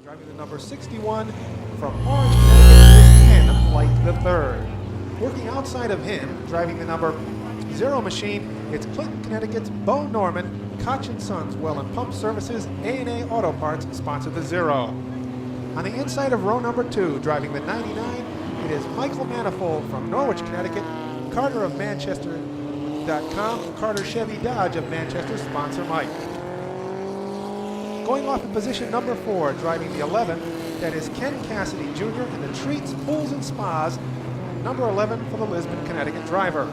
Driving the number 61 from Orange, Connecticut is Ken Light the third. Working outside of him, driving the number 0 machine, it's Clinton, Connecticut's Bo Norman, Koch & Sons Well and Pump Services, A&A Auto Parts sponsor the 0. On the inside of row number 2, driving the 99, it is Michael Manifold from Norwich, Connecticut, Carter of Manchester.com, Carter Chevy Dodge of Manchester sponsor Mike. Going off in position number 4, driving the 11, that is Ken Cassidy Jr. in the Treats, Pools and Spas, number 11 for the Lisbon, Connecticut driver.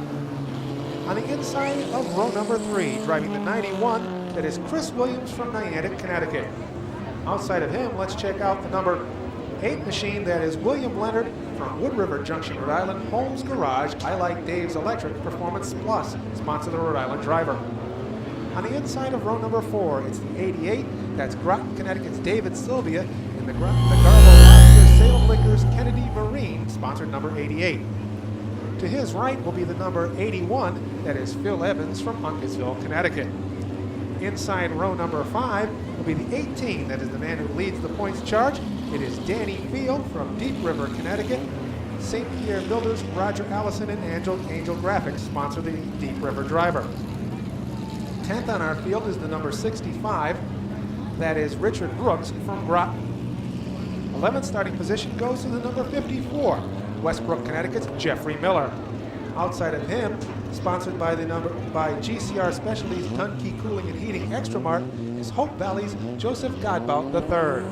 On the inside of row number 3, driving the 91, that is Chris Williams from Niantic, Connecticut. Outside of him, let's check out the number 8 machine, that is William Leonard from Wood River Junction, Rhode Island, Holmes Garage, I Like Dave's Electric, Performance Plus, sponsor the Rhode Island driver. On the inside of row number 4, it's the 88, that's Groton, Connecticut's David Sylvia, and the Garbo Lobster Salem Liquors Kennedy Marine, sponsored number 88. To his right will be the number 81, that is Phil Evans from Uncasville, Connecticut. Inside row number 5 will be the 18, that is the man who leads the points charge. It is Danny Field from Deep River, Connecticut. St. Pierre Builders, Roger Allison and Angel Graphics sponsor the Deep River driver. 10th on our field is the number 65, that is Richard Brooks from Groton. 11th starting position goes to the number 54, Westbrook, Connecticut's Jeffrey Miller. Outside of him, sponsored by GCR Specialties Tunkey Cooling and Heating Extra Mart, is Hope Valley's Joseph Godbout III.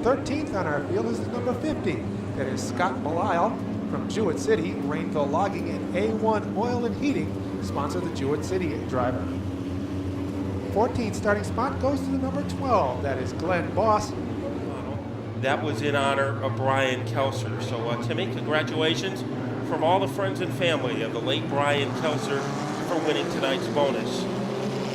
13th on our field is the number 50, that is Scott Belisle from Jewett City, Rainville Logging and A1 Oil and Heating, sponsor the Jewett City driver. 14th starting spot goes to the number 12, that is Glenn Boss. That was in honor of Brian Kelser. So Timmy, congratulations from all the friends and family of the late Brian Kelser for winning tonight's bonus.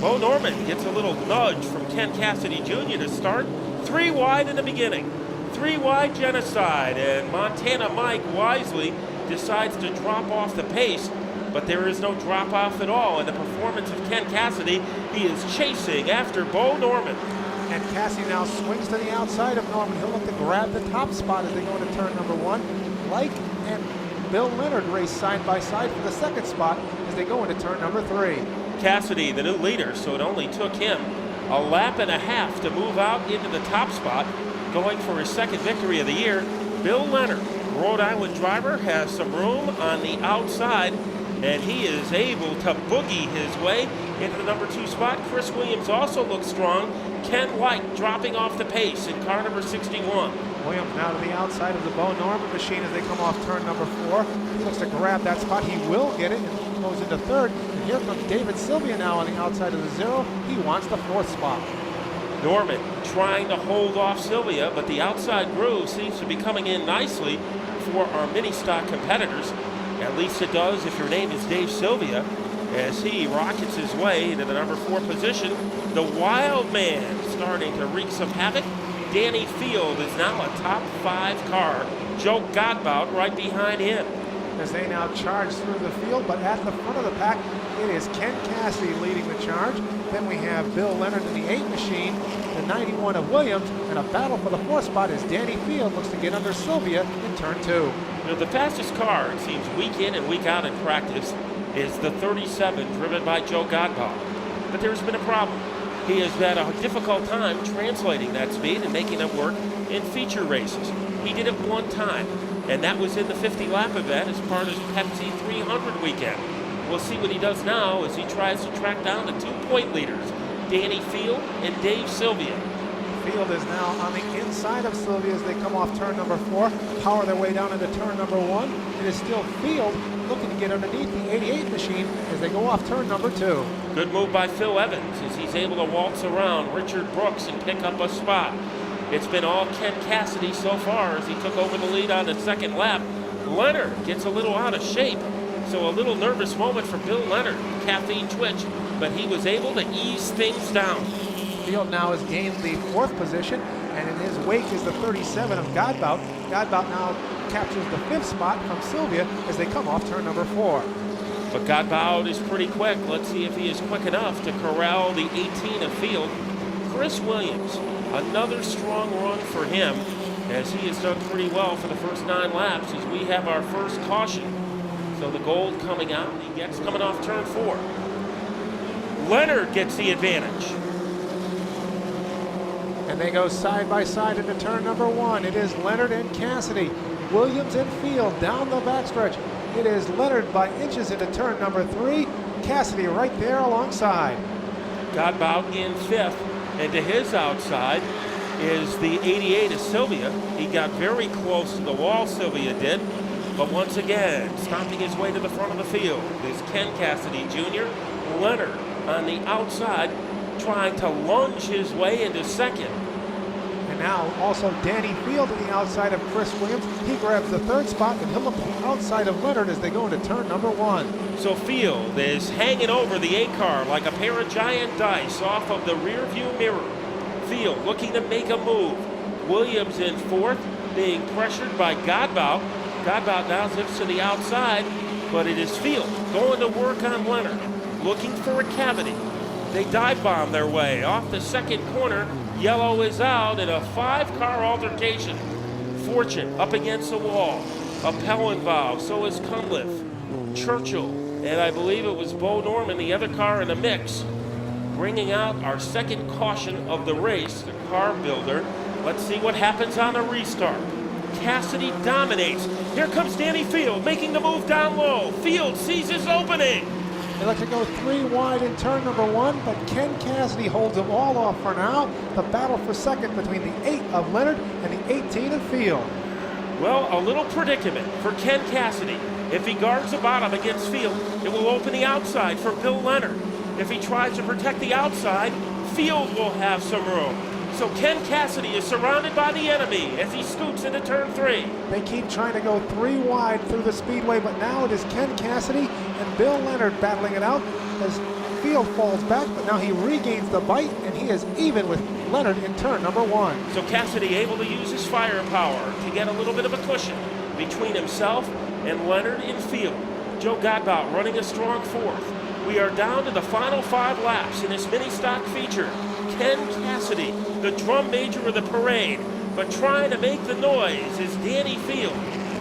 Bo Norman gets a little nudge from Ken Cassidy Jr. to start. 3 wide in the beginning. 3 wide Genocide, and Montana Mike wisely decides to drop off the pace, but there is no drop off at all in the performance of Ken Cassidy. He is chasing after Bo Norman. And Cassidy now swings to the outside of Norman. He'll look to grab the top spot as they go into turn number 1. Like and Bill Leonard race side by side for the second spot as they go into turn number 3. Cassidy, the new leader, so it only took him a lap and a half to move out into the top spot, going for his second victory of the year. Bill Leonard, Rhode Island driver, has some room on the outside, and he is able to boogie his way into the number 2 spot. Chris Williams also looks strong. Ken White dropping off the pace in car number 61. Williams now to the outside of the Bo Norman machine as they come off turn number 4. He looks to grab that spot. He will get it and goes into third. And here comes David Sylvia now on the outside of the 0. He wants the 4th spot. Norman trying to hold off Sylvia, but the outside groove seems to be coming in nicely for our mini stock competitors. At least it does if your name is Dave Sylvia, as he rockets his way into the number 4 position. The Wild Man starting to wreak some havoc. Danny Field is now a top 5 car. Joe Godbout right behind him. As they now charge through the field, but at the front of the pack, it is Ken Cassidy leading the charge. Then we have Bill Leonard in the 8 machine, the 91 of Williams, and a battle for the 4th spot as Danny Field looks to get under Sylvia in turn 2. You know, the fastest car, it seems, week in and week out in practice is the 37 driven by Joe Godbout. But there's been a problem. He has had a difficult time translating that speed and making it work in feature races. He did it one time, and that was in the 50-lap event as part of Pepsi 300 weekend. We'll see what he does now as he tries to track down the 2-point leaders, Danny Field and Dave Sylvia. Field is now on the inside of Sylvia as they come off turn number 4, power their way down into turn number 1. It is still Field looking to get underneath the 88 machine as they go off turn number 2. Good move by Phil Evans as he's able to waltz around Richard Brooks and pick up a spot. It's been all Ken Cassidy so far as he took over the lead on the second lap. Leonard gets a little out of shape, so a little nervous moment for Bill Leonard, caffeine twitch, but he was able to ease things down. Field now has gained the 4th position, and in his wake is the 37 of Godbout. Godbout now captures the 5th spot from Sylvia as they come off turn number 4. But Godbout is pretty quick. Let's see if he is quick enough to corral the 18 of Field. Chris Williams Another strong run for him, as he has done pretty well for the first 9 laps as we have our first caution. So the gold coming out, he gets coming off turn 4. Leonard gets the advantage. And they go side by side into turn number 1. It is Leonard and Cassidy. Williams and Field down the backstretch. It is Leonard by inches into turn number 3. Cassidy right there alongside. Godbout in 5th, and to his outside is the 88 of Sylvia. He got very close to the wall, Sylvia did, but once again, stomping his way to the front of the field is Ken Cassidy Jr. Leonard on the outside, trying to lunge his way into 2nd. And now also Danny Field to the outside of Chris Williams. He grabs the 3rd spot, and he'll look to the outside of Leonard as they go into turn number 1. So Field is hanging over the A-car like a pair of giant dice off of the rear view mirror. Field looking to make a move. Williams in 4th, being pressured by Godbout. Godbout now zips to the outside, but it is Field going to work on Leonard, looking for a cavity. They dive bomb their way off the 2nd corner. Yellow is out in a 5-car altercation. Fortune up against the wall. Appel involved, so is Cunliffe. Churchill, and I believe it was Bo Norman, the other car in the mix. Bringing out our 2nd caution of the race, the car builder. Let's see what happens on a restart. Cassidy dominates. Here comes Danny Field making the move down low. Field sees his opening. They like to go 3 wide in turn number 1, but Ken Cassidy holds them all off for now. The battle for 2nd between the 8 of Leonard and the 18 of Field. Well, a little predicament for Ken Cassidy. If he guards the bottom against Field, it will open the outside for Bill Leonard. If he tries to protect the outside, Field will have some room. So Ken Cassidy is surrounded by the enemy as he scoots into turn 3. They keep trying to go 3 wide through the speedway, but now it is Ken Cassidy and Bill Leonard battling it out as Field falls back, but now he regains the bite, and he is even with Leonard in turn number 1. So Cassidy able to use his firepower to get a little bit of a cushion between himself and Leonard in Field. Joe Godbout running a strong 4th. We are down to the final 5 laps in this mini stock feature. Ken Cassidy, the drum major of the parade, but trying to make the noise is Danny Field.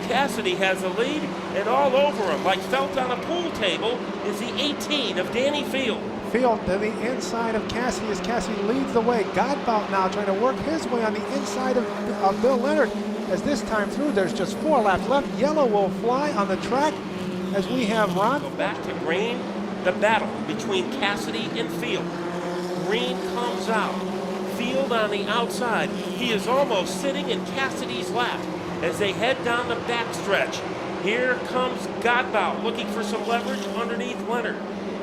Cassidy has the lead, and all over him, like felt on a pool table, is the 18 of Danny Field. Field to the inside of Cassidy as Cassidy leads the way. Godbout now trying to work his way on the inside of Bill Leonard. As this time through, there's just 4 laps left. Yellow will fly on the track as we have Ron. Go back to green, the battle between Cassidy and Field. Green comes out. Field on the outside. He is almost sitting in Cassidy's lap as they head down the backstretch. Here comes Godbout looking for some leverage underneath Leonard.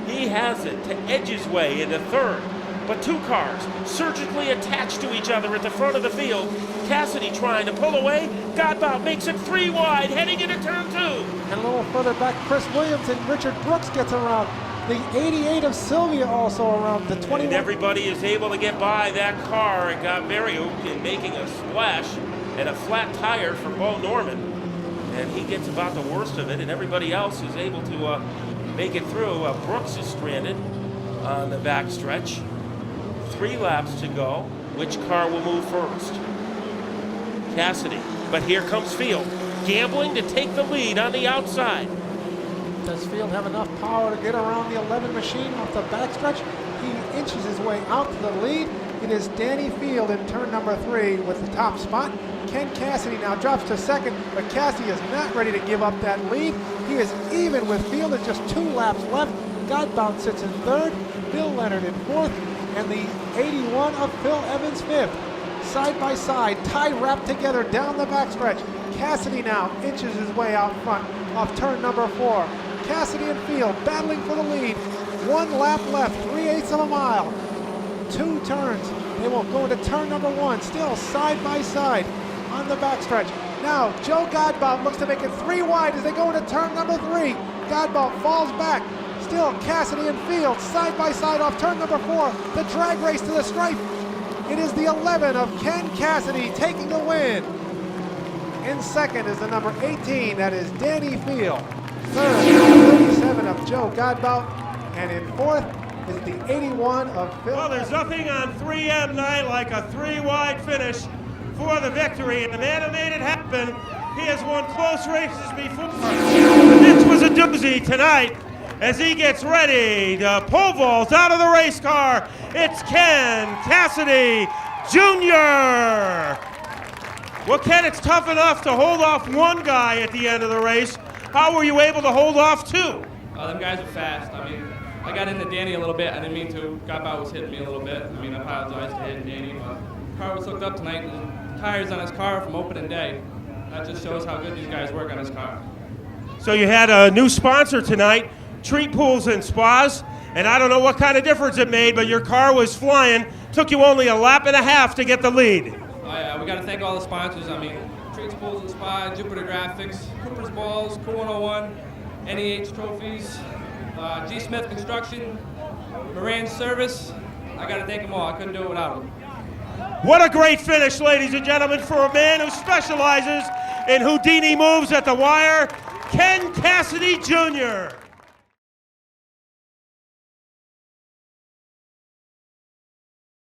He has it to edge his way into 3rd, but 2 cars surgically attached to each other at the front of the field. Cassidy trying to pull away. Godbout makes it 3 wide, heading into turn 2. And a little further back, Chris Williams and Richard Brooks gets around. The 88 of Sylvia also around. The 21. And everybody is able to get by that car. It got very ooped in making a splash and a flat tire for Bo Norman. And he gets about the worst of it, and everybody else is able to make it through. Brooks is stranded on the backstretch. 3 laps to go. Which car will move first? Cassidy. But here comes Field, gambling to take the lead on the outside. Does Field have enough power to get around the 11 machine off the backstretch? He inches his way out to the lead. It is Danny Field in turn number 3 with the top spot. Ken Cassidy now drops to 2nd, but Cassidy is not ready to give up that lead. He is even with Field at just 2 laps left. Godbout sits in 3rd, Bill Leonard in 4th, and the 81 of Phil Evans 5th. Side by side, tied wrapped together down the backstretch. Cassidy now inches his way out front off turn number 4. Cassidy and Field battling for the lead. 1 lap left, 3/8 of a mile. 2 turns. They will go into turn number 1, still side by side on the backstretch. Now Joe Godbout looks to make it 3 wide as they go into turn number 3. Godbout falls back. Still Cassidy and Field side by side off turn number 4. The drag race to the stripe. It is the 11 of Ken Cassidy taking the win. In 2nd is the number 18, that is Danny Field. 3rd, 37 of Joe Godbout. And in 4th, is the 81 of Phil. Well, there's nothing on 3M night like a three-wide finish for the victory, and the man who made it happen, he has won close races before. This was a doozy tonight as he gets ready to pole vault out of the race car. It's Ken Cassidy Jr. Well, Ken, it's tough enough to hold off one guy at the end of the race. How were you able to hold off two? Them guys are fast. I mean, I got into Danny a little bit. I didn't mean to. Gaba was hitting me a little bit. I mean, I apologize to hitting Danny, but the car was hooked up tonight. And the tires on his car from opening day. That just shows how good these guys work on his car. So you had a new sponsor tonight, Treat Pools and Spas, and I don't know what kind of difference it made, but your car was flying. Took you only a lap and a half to get the lead. We got to thank all the sponsors. I mean, Treats Pools and Spa, Jupiter Graphics, Cooper's Balls, Cool 101, NEH Trophies, G. Smith Construction, Moran Service. I got to thank them all. I couldn't do it without them. What a great finish, ladies and gentlemen, for a man who specializes in Houdini moves at the wire, Ken Cassidy Jr.